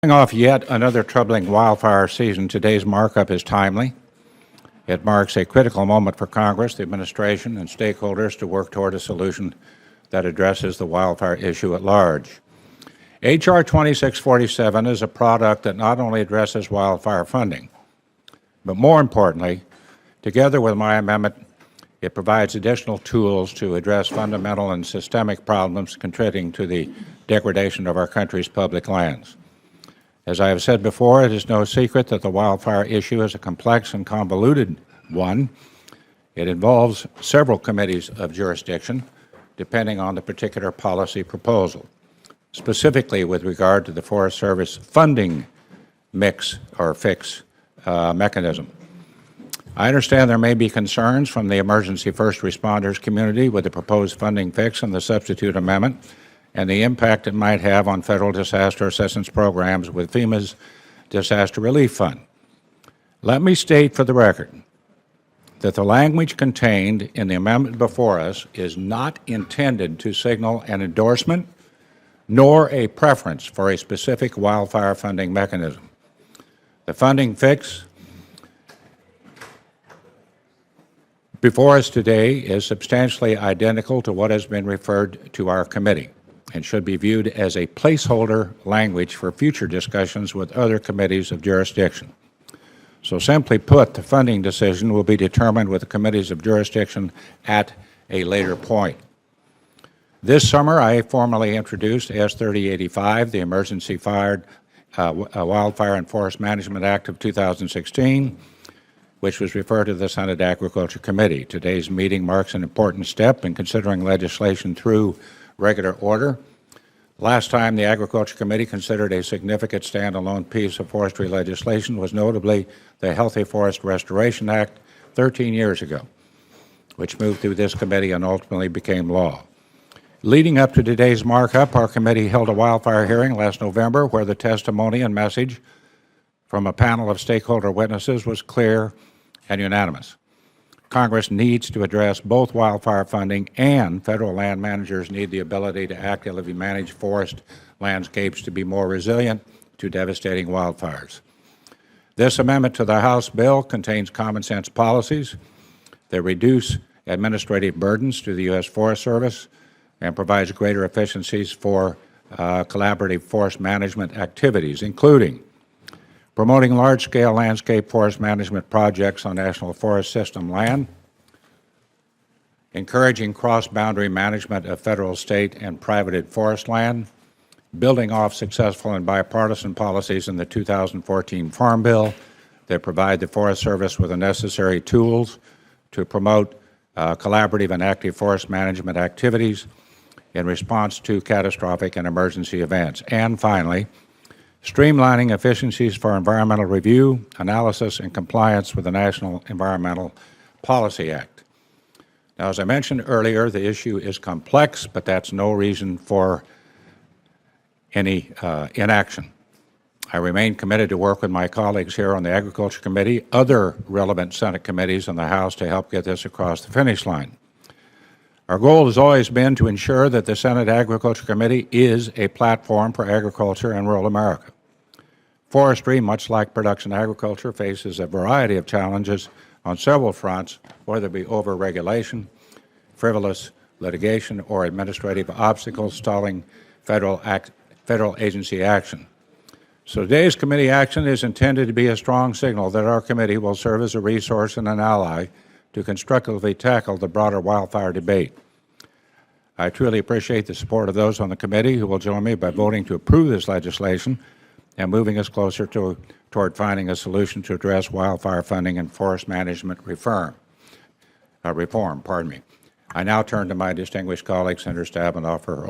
Coming off yet another troubling wildfire season, today's markup is timely. It marks a critical moment for Congress, the administration, and stakeholders to work toward a solution that addresses the wildfire issue at large. H.R. 2647 is a product that not only addresses wildfire funding, but more importantly, together with my amendment, it provides additional tools to address fundamental and systemic problems contributing to the degradation of our country's public lands. As I have said before, it is no secret that the wildfire issue is a complex and convoluted one. It involves several committees of jurisdiction, depending on the particular policy proposal, specifically with regard to the Forest Service funding mix or fix mechanism. I understand there may be concerns from the emergency first responders community with the proposed funding fix and the substitute amendment, and the impact it might have on federal disaster assistance programs with FEMA's Disaster Relief Fund. Let me state for the record that the language contained in the amendment before us is not intended to signal an endorsement nor a preference for a specific wildfire funding mechanism. The funding fix before us today is substantially identical to what has been referred to our committee and should be viewed as a placeholder language for future discussions with other committees of jurisdiction. So simply put, the funding decision will be determined with the committees of jurisdiction at a later point. This summer, I formally introduced S 3085, the Emergency Wildfire and Forest Management Act of 2016, which was referred to the Senate Agriculture Committee. Today's meeting marks an important step in considering legislation through regular order. Last time the Agriculture Committee considered a significant standalone piece of forestry legislation was notably the Healthy Forest Restoration Act 13 years ago, which moved through this committee and ultimately became law. Leading up to today's markup, our committee held a wildfire hearing last November where the testimony and message from a panel of stakeholder witnesses was clear and unanimous. Congress needs to address both wildfire funding, and federal land managers need the ability to actively manage forest landscapes to be more resilient to devastating wildfires. This amendment to the House bill contains common sense policies that reduce administrative burdens to the U.S. Forest Service and provides greater efficiencies for collaborative forest management activities, including promoting large-scale landscape forest management projects on National Forest System land, encouraging cross-boundary management of federal, state, and private forest land, building off successful and bipartisan policies in the 2014 Farm Bill that provide the Forest Service with the necessary tools to promote collaborative and active forest management activities in response to catastrophic and emergency events, and finally, streamlining efficiencies for environmental review, analysis, and compliance with the National Environmental Policy Act. Now, as I mentioned earlier, the issue is complex, but that's no reason for any inaction. I remain committed to work with my colleagues here on the Agriculture Committee, other relevant Senate committees in the House to help get this across the finish line. Our goal has always been to ensure that the Senate Agriculture Committee is a platform for agriculture in rural America. Forestry, much like production agriculture, faces a variety of challenges on several fronts, whether it be overregulation, frivolous litigation, or administrative obstacles stalling federal agency action. So today's committee action is intended to be a strong signal that our committee will serve as a resource and an ally to constructively tackle the broader wildfire debate. I truly appreciate the support of those on the committee who will join me by voting to approve this legislation and moving us closer toward finding a solution to address wildfire funding and forest management reform. I now turn to my distinguished colleagues, Senator Stabenow, for